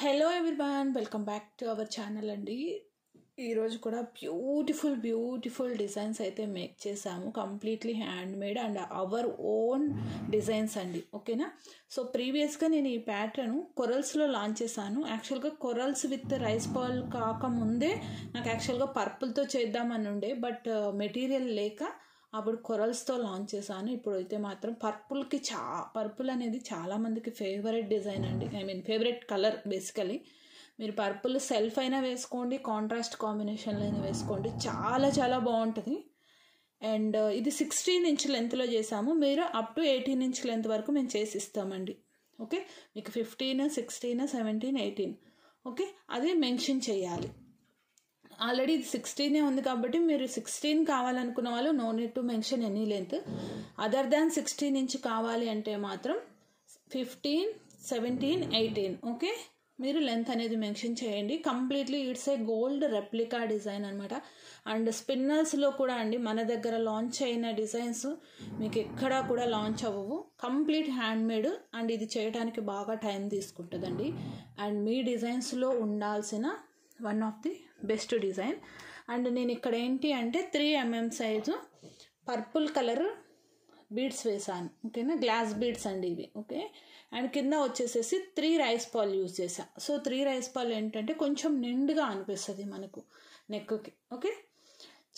Hello everyone, welcome back to our channel అండి. ఈరోజు కూడా బ్యూటిఫుల్ డిజైన్స్ అయితే మేక్ చేసాము. Completely hand made and our own designs అండి. ఓకేనా. సో ప్రీవియస్గా నేను ఈ ప్యాటర్న్ కొరల్స్లో లాంచ్ చేశాను. యాక్చువల్గా కొరల్స్ విత్ రైస్ బాల్ కాకముందే నాకు యాక్చువల్గా పర్పుల్తో చేద్దామని ఉండే, బట్ మెటీరియల్ లేక అప్పుడు కొరల్స్తో లాంచ్ చేశాను. ఇప్పుడు అయితే మాత్రం పర్పుల్ అనేది చాలామందికి ఫేవరెట్ డిజైన్ అండి. Favourite colour basically. మీరు పర్పుల్ సెల్ఫ్ అయినా వేసుకోండి, కాంట్రాస్ట్ కాంబినేషన్లో అయినా వేసుకోండి, చాలా బాగుంటుంది. అండ్ ఇది 16 ఇంచ్ లెంత్లో చేసాము. మీరు అప్ టు 18 ఇంచ్ లెంత్ వరకు మేము చేసి ఇస్తామండి. ఓకే, మీకు 15, 16, 17, 18 ఓకే, అదే మెన్షన్ చేయాలి. ఆల్రెడీ ఇది 16 ఉంది కాబట్టి మీరు 16 కావాలనుకున్న వాళ్ళు no need to mention any length. Other than 16 inch కావాలి అంటే మాత్రం 15, 17, 18 ఓకే, మీరు లెంత్ అనేది మెన్షన్ చేయండి. Completely it's a gold replica design అనమాట. అండ్ స్పిన్నర్స్లో కూడా అండి మన దగ్గర లాంచ్ అయిన డిజైన్స్ మీకు ఎక్కడా కూడా లాంచ్ అవ్వవు. కంప్లీట్ హ్యాండ్ మేడ్ అండ్ ఇది చేయడానికి బాగా టైం తీసుకుంటుందండి. అండ్ మీ డిజైన్స్లో ఉండాల్సిన one of the best design. And నేను ఇక్కడ ఏంటి అంటే 3 mm size purple colour beads వేసాను. ఓకేనా, గ్లాస్ బీడ్స్ అండి ఇవి. ఓకే, అండ్ కింద వచ్చేసేసి 3 రైస్ పాల్ యూజ్ చేసా. సో 3 రైస్ పాల్ ఏంటంటే కొంచెం నిండుగా అనిపిస్తుంది మనకు నెక్కి. ఓకే,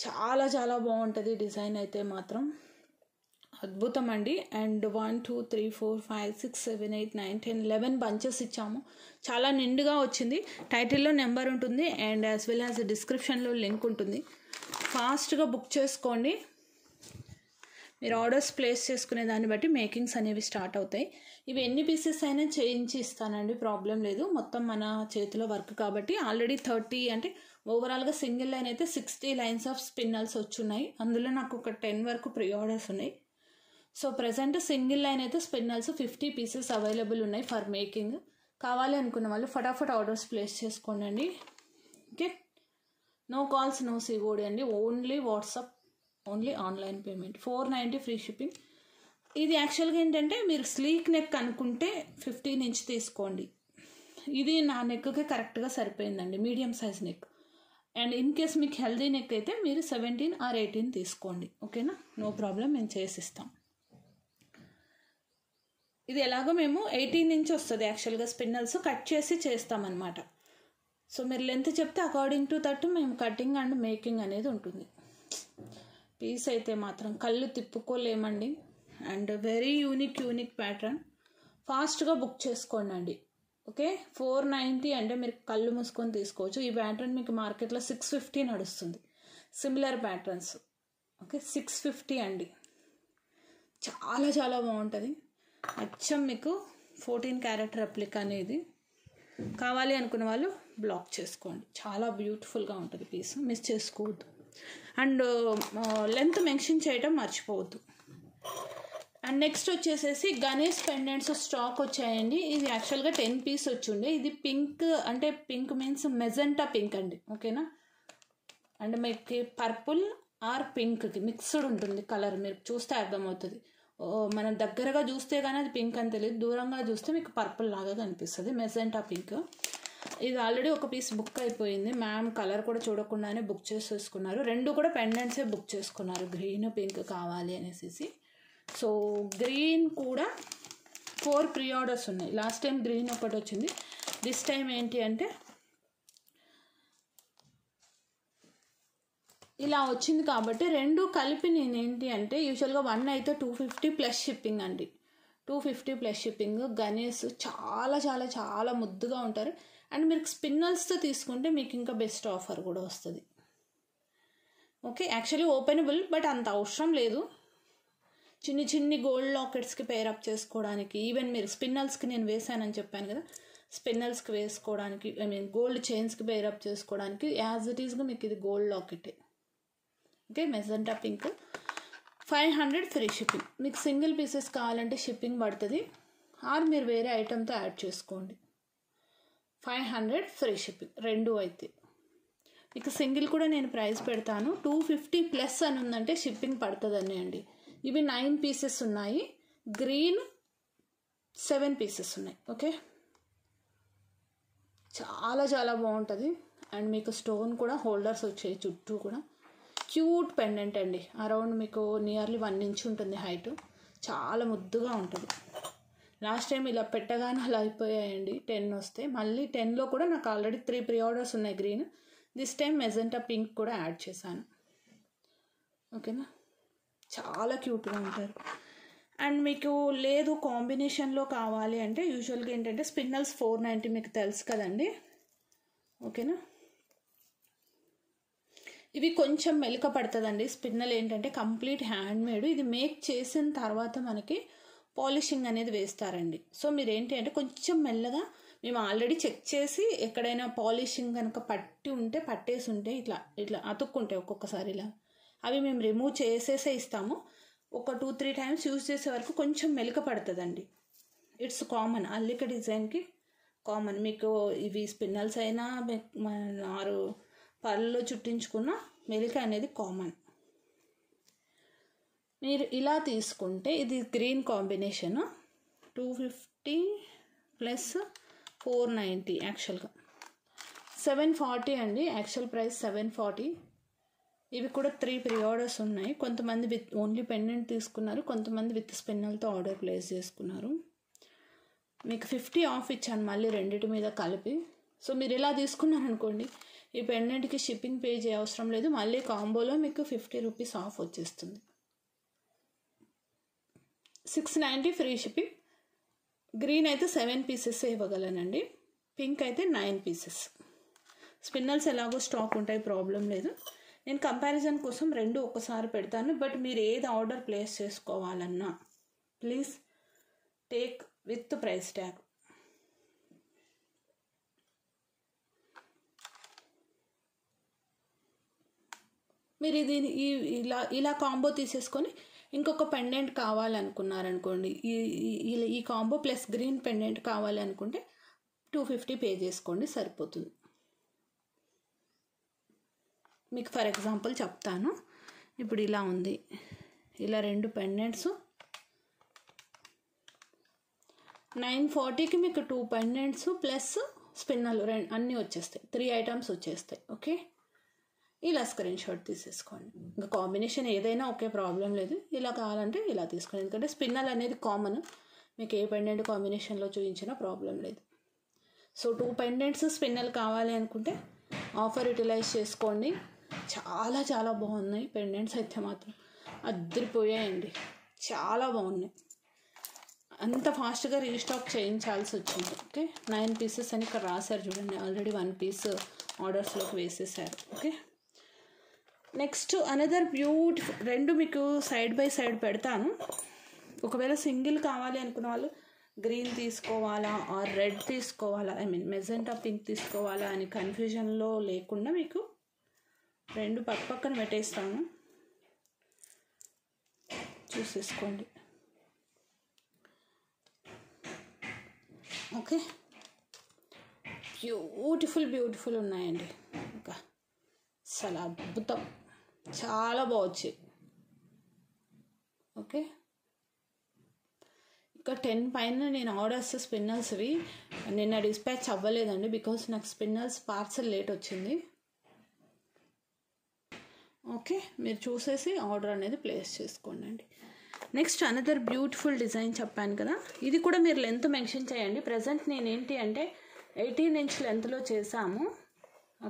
చాలా బాగుంటుంది డిజైన్ అయితే మాత్రం అద్భుతం అండి. అండ్ 1, 2, 3, 4, 5, 6, 7, 8, 9, 10, 11 బంచెస్ ఇచ్చాము. చాలా నిండుగా వచ్చింది. టైటిల్లో నెంబర్ ఉంటుంది అండ్ యాజ్ వెల్ యాజ్ డిస్క్రిప్షన్లో లింక్ ఉంటుంది. ఫాస్ట్గా బుక్ చేసుకోండి. మీరు ఆర్డర్స్ ప్లేస్ చేసుకునే దాన్ని బట్టి మేకింగ్స్ అనేవి స్టార్ట్ అవుతాయి. ఇవి ఎన్ని పీసెస్ అయినా చేయించి ఇస్తానండి, ప్రాబ్లం లేదు. మొత్తం మన చేతిలో వర్క్ కాబట్టి ఆల్రెడీ 30 అంటే ఓవరాల్గా సింగిల్ లైన్ అయితే 60 లైన్స్ ఆఫ్ స్పిన్నల్స్ వచ్చున్నాయి. అందులో నాకు ఒక 10 వరకు ప్రీ ఆర్డర్స్ ఉన్నాయి. సో ప్రజెంట్ సింగిల్ లైన్ అయితే స్పిన్నల్స్ 50 పీసెస్ అవైలబుల్ ఉన్నాయి ఫర్ మేకింగ్. కావాలి అనుకున్న వాళ్ళు ఫటాఫట్ ఆర్డర్స్ ప్లేస్ చేసుకోండి. Okay, no calls, no COD అండి. Only WhatsApp, only online payment. 490 free shipping. ఇది యాక్చువల్గా ఏంటంటే మీరు స్లీక్ నెక్ అనుకుంటే 15 ఇంచ్ తీసుకోండి. ఇది నా నెక్కి కరెక్ట్గా సరిపోయిందండి, medium size neck. And in case మీకు హెల్దీ నెక్ అయితే మీరు 17 or 18 తీసుకోండి. ఓకేనా, నో ప్రాబ్లం, మేము చేసిస్తాం. ఇది ఎలాగో మేము 18 ఇంచ్ వస్తుంది యాక్చువల్గా స్పిన్నల్స్ కట్ చేసి చేస్తామన్నమాట. సో మీరు లెంత్ చెప్తే అకార్డింగ్ టు దట్ మేము కటింగ్ అండ్ మేకింగ్ అనేది ఉంటుంది. పీస్ అయితే మాత్రం కళ్ళు తిప్పుకోలేమండి. And very unique pattern. ఫాస్ట్గా బుక్ చేసుకోండి అండి. ఓకే, 490 అంటే మీరు కళ్ళు మూసుకొని తీసుకోవచ్చు. ఈ ప్యాటర్న్ మీకు మార్కెట్లో 650 నడుస్తుంది. Similar patterns. ఓకే, 650 అండి. చాలా బాగుంటుంది. అచ్చం మీకు 14 క్యారెట్ రెప్లికా అనేది కావాలి అనుకున్న వాళ్ళు బ్లాక్ చేసుకోండి. చాలా బ్యూటిఫుల్గా ఉంటుంది పీస్, మిస్ చేసుకోవద్దు. అండ్ లెంత్ మెన్షన్ చేయడం మర్చిపోవద్దు. అండ్ నెక్స్ట్ వచ్చేసేసి గణేష్ పెండెంట్స్ స్టాక్ వచ్చాయండి. ఇది యాక్చువల్గా 10 పీస్ వచ్చిండే. ఇది పింక్, అంటే పింక్ మీన్స్ మెజెంటా పింక్ అండి. ఓకేనా, అండ్ మీకు పర్పుల్ ఆర్ పింక్కి మిక్స్డ్ ఉంటుంది కలర్. మీరు చూస్తే అర్థమవుతుంది. మనం దగ్గరగా చూస్తే కానీ అది పింక్ అని తెలియదు, దూరంగా చూస్తే మీకు పర్పుల్ లాగా కనిపిస్తుంది, మెజెంటా పింక్. ఇది ఆల్రెడీ ఒక పీస్ బుక్ అయిపోయింది. మ్యామ్ కలర్ కూడా చూడకుండానే బుక్ చేసేసుకున్నారు. 2 కూడా పెండెంట్సే బుక్ చేసుకున్నారు, గ్రీన్ పింక్ కావాలి అనేసి. సో గ్రీన్ కూడా 4 ప్రీ ఆర్డర్స్ ఉన్నాయి. లాస్ట్ టైం గ్రీన్ ఒకటి వచ్చింది, దిస్ టైం ఏంటి అంటే ఇలా వచ్చింది. కాబట్టి 2 కలిపి నేనేంటి అంటే యూజువల్గా 1 అయితే 250 ప్లస్ షిప్పింగ్ అండి. 250 ప్లస్ షిప్పింగ్. గణేష్ చాలా ముద్దుగా ఉంటారు. అండ్ మీరు స్పిన్నల్స్తో తీసుకుంటే మీకు ఇంకా బెస్ట్ ఆఫర్ కూడా వస్తుంది. ఓకే, యాక్చువల్లీ ఓపెనబుల్, బట్ అంత అవసరం లేదు. చిన్ని గోల్డ్ లాకెట్స్కి పేరప్ చేసుకోవడానికి, ఈవెన్ మీరు స్పిన్నల్స్కి నేను వేసానని చెప్పాను కదా, స్పిన్నల్స్కి వేసుకోవడానికి, గోల్డ్ చైన్స్కి పేరప్ చేసుకోవడానికి యాజ్ ఇట్ ఈస్గా మీకు ఇది gold locket. Okay, magenta pink. 500 free shipping. మీకు సింగిల్ పీసెస్ కావాలంటే షిప్పింగ్ పడుతుంది, ఆర్ మీరు వేరే ఐటెంతో యాడ్ చేసుకోండి. 500 ఫ్రీ షిప్పింగ్ 2 అయితే. మీకు సింగిల్ కూడా నేను ప్రైస్ పెడతాను. 250 ప్లస్ అని ఉందంటే షిప్పింగ్ పడుతుందని అండి. ఇవి 9 పీసెస్ ఉన్నాయి, గ్రీన్ 7 పీసెస్ ఉన్నాయి. ఓకే, చాలా చాలా బాగుంటుంది. అండ్ మీకు స్టోన్ కూడా హోల్డర్స్ వచ్చాయి చుట్టూ కూడా. క్యూట్ పెండెంట్ అండి. అరౌండ్ మీకు నియర్లీ 1 ఇంచ్ ఉంటుంది హైట్. చాలా ముద్దుగా ఉంటుంది. లాస్ట్ టైం ఇలా పెట్టగానే అలా అయిపోయాయండి 10 వస్తే. మళ్ళీ 10లో కూడా నాకు ఆల్రెడీ 3 ప్రీ ఆర్డర్స్ ఉన్నాయి green. This time magenta pink కూడా యాడ్ చేశాను. ఓకేనా, చాలా క్యూట్గా ఉంటారు. అండ్ మీకు లేదు కాంబినేషన్లో కావాలి అంటే యూజువల్గా ఏంటంటే స్పిన్నల్స్ 490 మీకు తెలుసు కదండి. ఓకేనా, ఇవి కొంచెం మెలిక పడుతుందండి. స్పిన్నల్ ఏంటంటే కంప్లీట్ హ్యాండ్ మేడ్. ఇది మేక్ చేసిన తర్వాత మనకి పాలిషింగ్ అనేది వేస్తారండి. సో మీరు ఏంటి అంటే కొంచెం మెల్లగా, మేము ఆల్రెడీ చెక్ చేసి ఎక్కడైనా పాలిషింగ్ కనుక పట్టేసి ఉంటే ఇట్లా ఇట్లా అతుక్కుంటాయి ఒక్కొక్కసారి ఇలా, అవి మేము రిమూవ్ చేసేసే ఇస్తాము. ఒక 2-3 టైమ్స్ యూజ్ చేసే వరకు కొంచెం మెలిక పడుతుందండి. ఇట్స్ కామన్, అల్లిక డిజైన్కి కామన్. మీకు ఇవి స్పిన్నల్స్ అయినా ఆరు పళ్ళలో చుట్టించుకున్న మెలిక అనేది కామన్. మీరు ఇలా తీసుకుంటే ఇది గ్రీన్ కాంబినేషన్ 250 ప్లస్ 490, యాక్చువల్గా 740 అండి. Actual price 740. ఇవి కూడా 3 ప్రీ ఆర్డర్స్ ఉన్నాయి. కొంతమంది విత్ ఓన్లీ పెండెంట్ తీసుకున్నారు, కొంతమంది విత్ స్పిన్నల్తో ఆర్డర్ ప్లేస్ చేసుకున్నారు. మీకు 50 ఆఫ్ ఇచ్చాను మళ్ళీ రెండింటి మీద కలిపి. సో మీరు ఇలా తీసుకున్నారనుకోండి, ఈ పెండెంట్కి షిప్పింగ్ పే చేయ అవసరం లేదు. మళ్ళీ కాంబోలో మీకు 50 రూపీస్ ఆఫ్ వచ్చేస్తుంది. 690 ఫ్రీ షిప్పింగ్. గ్రీన్ అయితే 7 పీసెస్ ఇవ్వగలనండి, పింక్ అయితే 9 పీసెస్. స్పిన్నల్స్ ఎలాగో స్టాక్ ఉంటాయి, ప్రాబ్లం లేదు. నేను కంపారిజన్ కోసం 2 ఒక్కసారి పెడతాను. బట్ మీరు ఏది ఆర్డర్ ప్లేస్ చేసుకోవాలన్నా please take with price tag. మీరు ఇది ఇలా కాంబో తీసేసుకొని ఇంకొక పెండెంట్ కావాలనుకున్నారనుకోండి, ఈ కాంబో ప్లస్ గ్రీన్ పెండెంట్ కావాలి అనుకుంటే 250 పే చేసుకోండి, సరిపోతుంది. మీకు ఫర్ ఎగ్జాంపుల్ చెప్తాను. ఇప్పుడు ఇలా ఉంది, ఇలా 2 పెండెంట్స్ 940కి మీకు 2 పెండెంట్స్ ప్లస్ స్పిన్నలు అన్నీ వచ్చేస్తాయి. 3 ఐటమ్స్ వచ్చేస్తాయి. ఓకే, ఇలా స్క్రీన్ షాట్ తీసేసుకోండి. ఇంకా కాంబినేషన్ ఏదైనా ఓకే, ప్రాబ్లం లేదు. ఇలా కావాలంటే ఇలా తీసుకోండి, ఎందుకంటే స్పిన్నల్ అనేది కామన్. మీకు ఏ పెండెంట్ కాంబినేషన్లో చూపించినా ప్రాబ్లం లేదు. సో 2 పెండెంట్స్ స్పిన్నల్ కావాలి అనుకుంటే ఆఫర్ యూటిలైజ్ చేసుకోండి. చాలా చాలా బాగున్నాయి పెండెంట్స్ అయితే మాత్రం అద్దరిపోయాయండి, చాలా బాగున్నాయి. అంత ఫాస్ట్గా రీస్టాక్ చేయించాల్సి వచ్చింది. ఓకే, 9 పీసెస్ అని ఇక్కడ రాశారు చూడండి, ఆల్రెడీ 1 పీస్ ఆర్డర్స్లోకి వేసేసారు. ఓకే, నెక్స్ట్ అనదర్ బ్యూటిఫుల్ 2 మీకు సైడ్ బై సైడ్ పెడతాను. ఒకవేళ సింగిల్ కావాలి అనుకున్న వాళ్ళు గ్రీన్ తీసుకోవాలా ఆర్ రెడ్ తీసుకోవాలా, మెజెంటా పింక్ తీసుకోవాలా అని కన్ఫ్యూజన్లో లేకుండా మీకు 2 పక్కన పెట్టేస్తాను, చూసేసుకోండి. ఓకే, బ్యూటిఫుల్ ఉన్నాయండి. ఇంకా అసలు అద్భుతం, చాలా బాగొచ్చాయి. ఓకే, ఇంకా 10 పైన నేను ఆర్డర్స్ స్పిన్నల్స్వి నిన్న డిస్పాచ్ అవ్వలేదండి, బికాస్ నాకు స్పిన్నల్స్ పార్సల్ లేట్ వచ్చింది. ఓకే, మీరు చూసేసి ఆర్డర్ అనేది ప్లేస్ చేసుకోండి. నెక్స్ట్ అనదర్ బ్యూటిఫుల్ డిజైన్ చెప్పాను కదా, ఇది కూడా మీరు లెంత్ మెన్షన్ చేయండి. ప్రజెంట్ నేను ఏంటి అంటే 18 ఇంచ్ లెంత్లో చేసాము.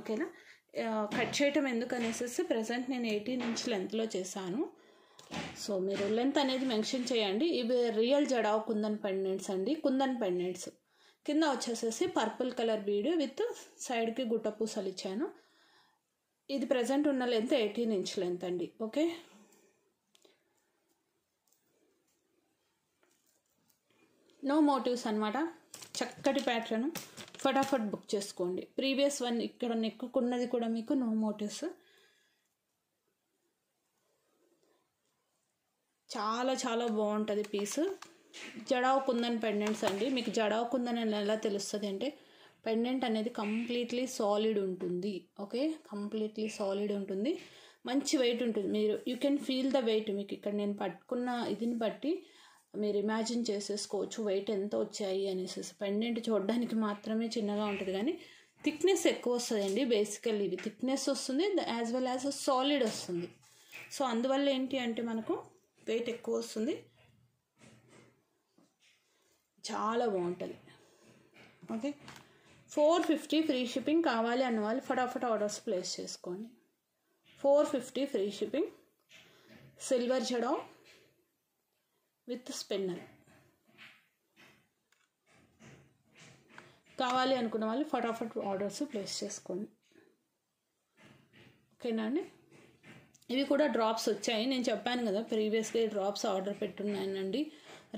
ఓకేనా, కట్ చేయటం ఎందుకు అనేసి ప్రజెంట్ నేను 18 ఇంచ్ లెంత్లో చేశాను. సో మీరు లెంత్ అనేది మెన్షన్ చేయండి. ఇవి రియల్ జడావ్ కుందన్ పెండెంట్స్ అండి, కుందన్ పెండెంట్స్. కింద వచ్చేసేసి పర్పుల్ కలర్ బీడ్ విత్ సైడ్కి గుట్ట పూసలు ఇచ్చాను. ఇది ప్రజెంట్ ఉన్న లెంత్ 18 ఇంచ్ లెంత్ అండి. ఓకే, నో మోటివ్స్ అనమాట, చక్కటి ప్యాటర్న్. ఫటాఫట్ బుక్ చేసుకోండి. ప్రీవియస్ వన్ ఇక్కడ నెక్కుకున్నది కూడా మీకు నో మోటివ్స్. చాలా చాలా బాగుంటుంది పీస్. జడావ్ కుందన్ పెండెంట్స్ అండి. మీకు జడావ్ కుందన్ అని ఎలా తెలుస్తుంది అంటే పెండెంట్ అనేది కంప్లీట్లీ సాలిడ్ ఉంటుంది. ఓకే, కంప్లీట్లీ సాలిడ్ ఉంటుంది, మంచి వెయిట్ ఉంటుంది. మీరు you can feel the weight. మీకు ఇక్కడ నేను పట్టుకున్న ఇదిని బట్టి మీరు ఇమాజిన్ చేసేసుకోవచ్చు వెయిట్ ఎంత వచ్చాయి అనేసి. పెండెంట్ చూడడానికి మాత్రమే చిన్నగా ఉంటుంది కానీ థిక్నెస్ ఎక్కువ వస్తుందండి. బేసికల్లీ ఇవి థిక్నెస్ వస్తుంది, యాజ్ వెల్ యాజ్ సాలిడ్ వస్తుంది. సో అందువల్ల ఏంటి అంటే మనకు వెయిట్ ఎక్కువ వస్తుంది, చాలా బాగుంటుంది. Okay, 450 free shipping. కావాలి అన్న వాళ్ళు ఫటాఫట్ ఆర్డర్స్ ప్లేస్ చేసుకోండి. 450 ఫ్రీ షిప్పింగ్. సిల్వర్ జడో విత్ స్పిన్నర్. కావాలి అనుకున్న వాళ్ళు ఫటాఫట్ ఆర్డర్స్ ప్లేస్ చేసుకోండి. ఓకేనా అండి. ఇవి కూడా డ్రాప్స్ వచ్చాయి. నేను చెప్పాను కదా ప్రీవియస్గా డ్రాప్స్ ఆర్డర్ పెట్టున్నానండి,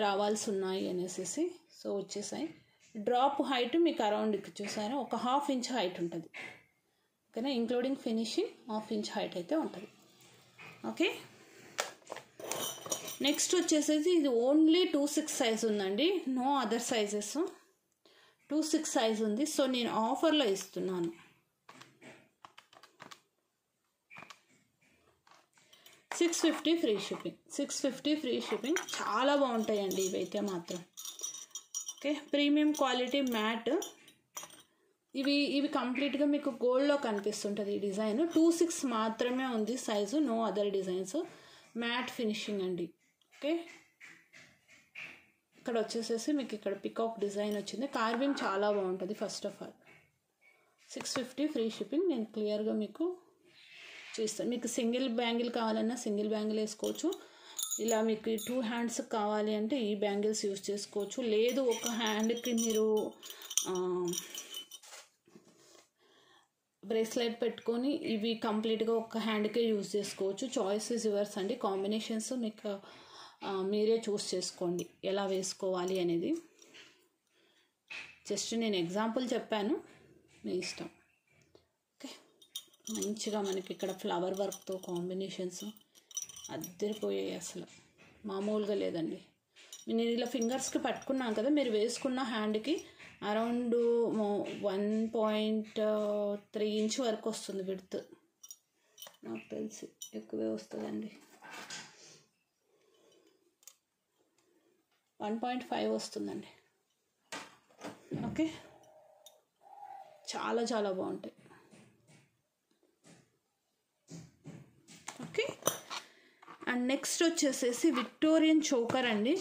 రావాల్సి ఉన్నాయి అనేసి. సో వచ్చేసాయి. డ్రాప్ హైట్ మీకు అరౌండ్ చూసారా, ఒక 1/2 ఇంచ్ హైట్ ఉంటుంది. ఓకేనా, ఇంక్లూడింగ్ ఫినిషింగ్ 1/2 ఇంచ్ హైట్ అయితే ఉంటుంది. ఓకే, నెక్స్ట్ వచ్చేసేసి ఇది ఓన్లీ 2/6 సైజ్ ఉందండి, నో అదర్ సైజెస్. 2/6 సైజ్ ఉంది. సో నేను ఆఫర్లో ఇస్తున్నాను. 650 ఫ్రీ షిప్పింగ్. 650 free shipping. చాలా బాగుంటాయండి ఇవైతే మాత్రం. Okay, premium quality matte. ఇవి కంప్లీట్గా మీకు గోల్డ్లో కనిపిస్తుంటుంది ఈ డిజైన్. 2/6 మాత్రమే ఉంది size, no other designs. Matte finishing అండి. ఓకే, ఇక్కడ వచ్చేసేసి మీకు ఇక్కడ పికాక్ డిజైన్ వచ్చింది. కార్వింగ్ చాలా బాగుంటుంది. First of all 650 free shipping. నేను క్లియర్గా మీకు చూస్తాను. మీకు సింగిల్ బ్యాంగిల్ కావాలన్నా సింగిల్ బ్యాంగిల్ వేసుకోవచ్చు. ఇలా మీకు 2 హ్యాండ్స్ కావాలి అంటే ఈ బ్యాంగిల్స్ యూజ్ చేసుకోవచ్చు. లేదు ఒక హ్యాండ్కి మీరు బ్రేస్లెట్ పెట్టుకొని ఇవి కంప్లీట్గా ఒక హ్యాండ్కే యూజ్ చేసుకోవచ్చు. చాయిస్ ఇస్ యువర్స్ అండి. కాంబినేషన్స్ మీకు మీరే చూస్ చేసుకోండి ఎలా వేసుకోవాలి అనేది. జస్ట్ నేను ఎగ్జాంపుల్ చెప్పాను, మీ ఇష్టం. ఓకే, మంచిగా మనకి ఇక్కడ ఫ్లవర్ వర్క్తో కాంబినేషన్స్ అద్దరిపోయాయి, అసలు మామూలుగా లేదండి. నేను ఇలా ఫింగర్స్కి పట్టుకున్నాను కదా, మీరు వేసుకున్న హ్యాండ్కి అరౌండ్ 1.3 ఇంచ్ వరకు వస్తుంది విడ్త్. నాకు తెలిసి ఎక్కువే వస్తుందండి, 1.5 వస్తుందండి. ఓకే, చాలా చాలా బాగుంటాయి. ఓకే, అండ్ నెక్స్ట్ వచ్చేసేసి విక్టోరియన్ చోకర్ అండి.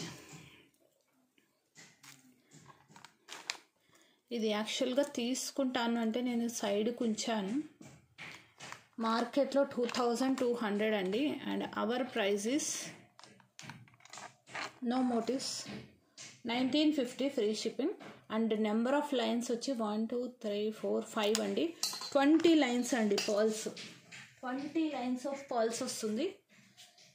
ఇది యాక్చువల్గా తీసుకుంటాను అంటే నేను సైడ్కి ఉంచాను. మార్కెట్లో 2200 అండి. And our price is no motives 1950 free shipping. And number of lines వచ్చి 1 2 3 4 5 అండి. 20 లైన్స్ అండి పర్ల్స్. 20 లైన్స్ ఆఫ్ పర్ల్స్ వస్తుంది.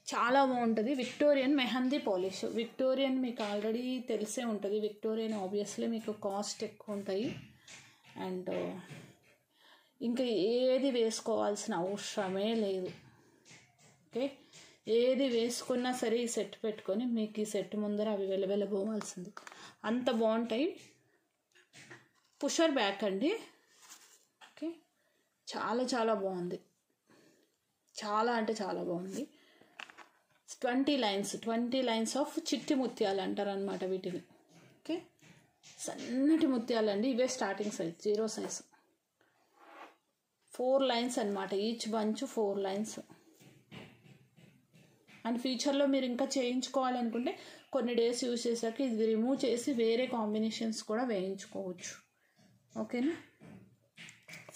చాలా బాగుంటుంది. Victorian mehndi polish. విక్టోరియన్ మీకు ఆల్రెడీ తెలిసే ఉంటుంది. విక్టోరియన్ ఆబ్వియస్లీ మీకు కాస్ట్ ఎక్కువ ఉంటాయి. అండ్ ఇంకా ఏది వేసుకోవాల్సిన అవసరమే లేదు. ఓకే, ఏది వేసుకున్నా సరే ఈ సెట్ పెట్టుకొని మీకు ఈ సెట్ ముందర అవి వెలవెలబోవాల్సింది, అంత బాగుంటాయి. పుషర్ బ్యాక్ అండి. ఓకే, చాలా చాలా బాగుంది, చాలా అంటే చాలా బాగుంది. 20 లైన్స్ ఆఫ్ చిట్టి ముత్యాలు అంటారు అనమాట వీటిని. ఓకే, సన్నటి ముత్యాలండి. ఇవే స్టార్టింగ్ సైజ్, 0 సైజ్. 4 లైన్స్ అనమాట, ఈచ్ బంచ్ 4 లైన్స్. అండ్ ఫ్యూచర్లో మీరు ఇంకా చేయించుకోవాలనుకుంటే కొన్ని డేస్ యూజ్ చేశాక ఇది రిమూవ్ చేసి వేరే కాంబినేషన్స్ కూడా వేయించుకోవచ్చు. ఓకేనా,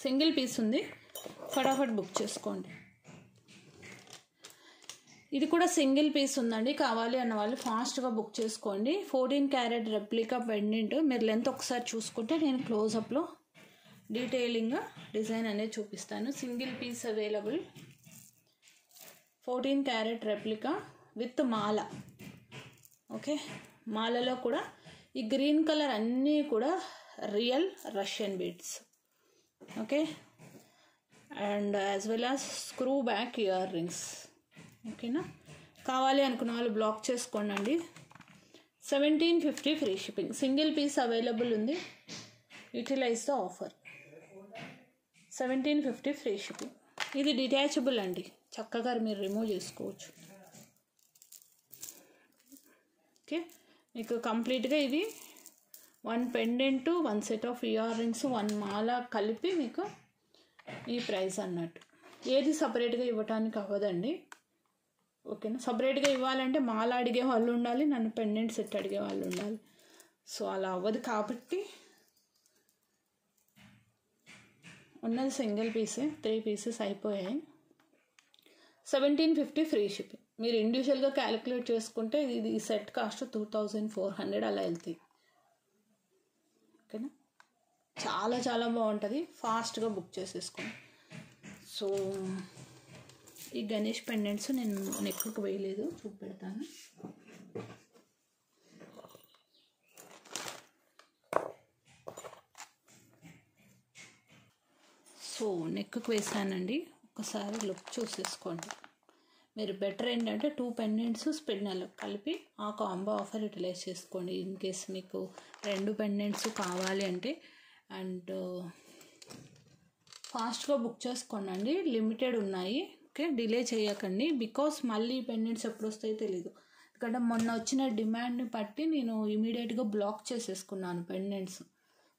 సింగిల్ పీస్ ఉంది, ఫటాఫట్ బుక్ చేసుకోండి. ఇది కూడా సింగిల్ పీస్ ఉందండి. కావాలి అన్న వాళ్ళు ఫాస్ట్గా బుక్ చేసుకోండి. 14 క్యారెట్ రెప్లికా పెండెంట్. మీరు లెంత్ ఒకసారి చూసుకుంటే నేను క్లోజప్లో డీటెయిలింగ్గా డిజైన్ అనేది చూపిస్తాను. Single piece available. 14 carat replica with మాల. ఓకే, మాలలో కూడా ఈ గ్రీన్ కలర్ అన్నీ కూడా real Russian beads. Okay, and as well as screw back earrings. ఓకేనా, కావాలి అనుకున్న వాళ్ళు బ్లాక్ చేసుకోండి. 1750 free shipping. Single piece available ఉంది. Utilise the offer. 1750 free shipping. ఇది డిటాచబుల్ అండి, చక్కగా మీరు రిమూవ్ చేసుకోవచ్చు. ఓకే, మీకు కంప్లీట్గా ఇది 1 pendant, 1 set of ear rings, 1 మాల కలిపి మీకు ఈ ప్రైస్ అన్నట్టు. ఏది సపరేట్గా ఇవ్వటానికి అవ్వదండి. ఓకేనా, సపరేట్గా ఇవ్వాలంటే మాల అడిగే వాళ్ళు ఉండాలి, నన్ను పెండెంట్ సెట్ అడిగే వాళ్ళు ఉండాలి. సో అలా అవ్వదు కాబట్టి ఉన్నది సింగిల్ పీసే, 3 పీసెస్ అయిపోయాయి. 1750 ఫ్రీ షిప్పింగ్. మీరు ఇండివిజువల్గా క్యాలిక్యులేట్ చేసుకుంటే ఇది ఈ సెట్ కాస్ట్ 2400 అలా వెళ్తాయి. ఓకేనా, చాలా చాలా బాగుంటుంది, ఫాస్ట్గా బుక్ చేసేసుకోండి. సో ఈ గణేష్ పెండెంట్స్ నేను నెక్కు వేయలేదు, చూపెడతాను. సో నెక్కు వేసానండి, ఒకసారి లుక్ చూసేసుకోండి. మీరు బెటర్ ఏంటంటే 2 పెండెంట్స్ స్పిన్నర్లు కలిపి ఆ కాంబో ఆఫర్ యూటిలైజ్ చేసుకోండి. ఇన్ కేస్ మీకు 2 పెండెంట్స్ కావాలి అంటే. అండ్ ఫాస్ట్గా బుక్ చేసుకోండి, లిమిటెడ్ ఉన్నాయి. ఓకే, డిలే చేయకండి, బికాస్ మళ్ళీ పెండెంట్స్ ఎప్పుడు వస్తాయో తెలీదు. ఎందుకంటే మొన్న వచ్చిన డిమాండ్ని బట్టి నేను ఇమీడియట్గా బ్లాక్ చేసేసుకున్నాను పెండెంట్స్.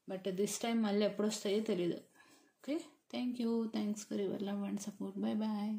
బట్ దిస్ టైం మళ్ళీ ఎప్పుడు వస్తాయో తెలీదు. Okay, thank you, thanks for your love and support. Bye bye.